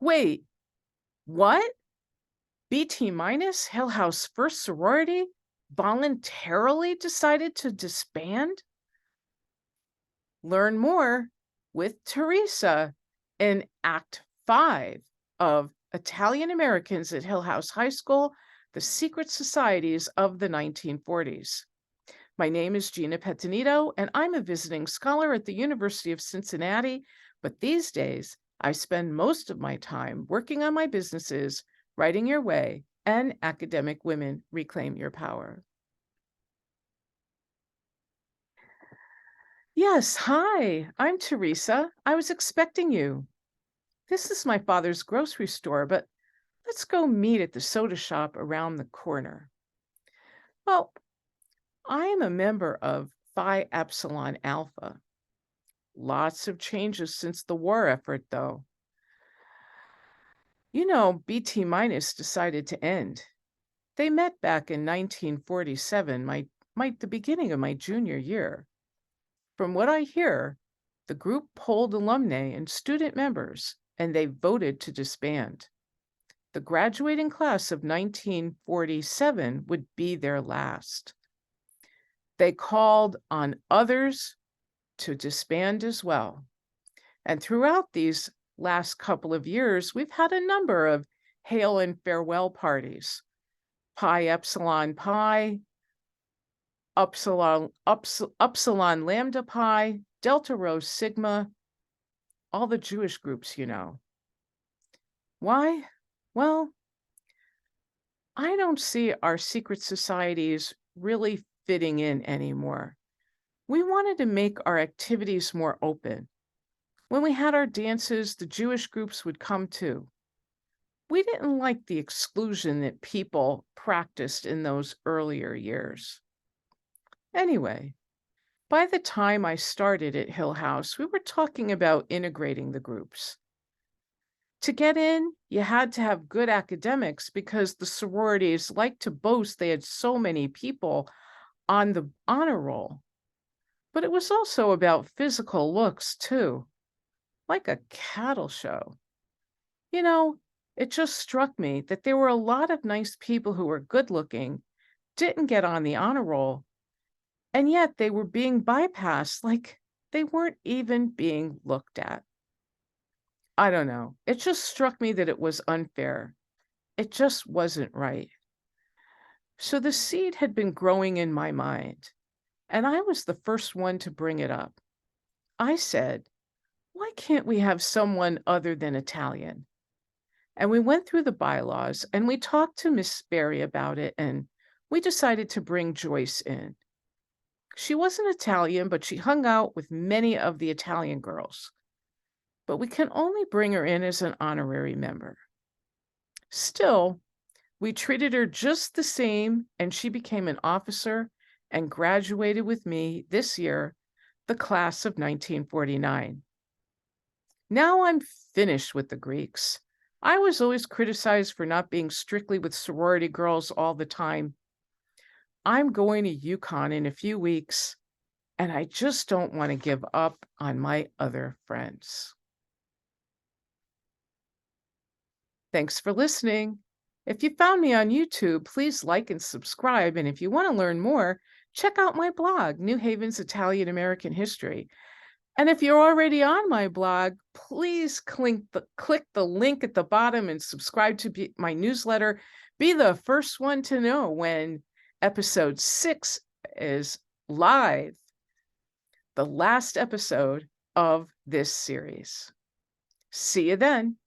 Wait, what? BT minus, Hillhouse first sorority, voluntarily decided to disband? Learn more with Teresa in Act 5 of Italian Americans at Hillhouse High School, The Secret Societies of the 1940s. My name is Gina Pettinito, and I'm a visiting scholar at the University of Cincinnati, but these days I spend most of my time working on my businesses, Writing Your Way, and Academic Women Reclaim Your Power. Yes, hi, I'm Teresa. I was expecting you. This is my father's grocery store, but let's go meet at the soda shop around the corner. Well, I am a member of Phi Epsilon Alpha. Lots of changes since the war effort, though. BT minus decided to end. They met back in 1947, the beginning of my junior year. From what I hear, the group polled alumni and student members, and they voted to disband. The graduating class of 1947 would be their last. They called on others to disband as well. And throughout these last couple of years, we've had a number of hail and farewell parties. Pi Epsilon Pi, Upsilon Lambda Pi, Delta Rho Sigma, all the Jewish groups, Why? Well, I don't see our secret societies really fitting in anymore. We wanted to make our activities more open. When we had our dances, the Jewish groups would come too. We didn't like the exclusion that people practiced in those earlier years. Anyway, by the time I started at Hillhouse, we were talking about integrating the groups. To get in, you had to have good academics because the sororities liked to boast they had so many people on the honor roll. But it was also about physical looks, too, like a cattle show. You know, it just struck me that there were a lot of nice people who were good looking, didn't get on the honor roll, and yet they were being bypassed like they weren't even being looked at. I don't know. It just struck me that it was unfair. It just wasn't right. So the seed had been growing in my mind, and I was the first one to bring it up. I said, why can't we have someone other than Italian? And we went through the bylaws and we talked to Miss Sperry about it, and we decided to bring Joyce in. She wasn't Italian, but she hung out with many of the Italian girls. But we can only bring her in as an honorary member. Still, we treated her just the same, and she became an officer and graduated with me this year, the class of 1949. Now I'm finished with the Greeks. I was always criticized for not being strictly with sorority girls all the time. I'm going to Yukon in a few weeks, and I just don't want to give up on my other friends. Thanks for listening. If you found me on YouTube, please like and subscribe. And if you want to learn more, check out my blog, New Haven's Italian American History. And if you're already on my blog, please click the link at the bottom and subscribe to my newsletter. Be the first one to know when episode 6 is live, the last episode of this series. See you then.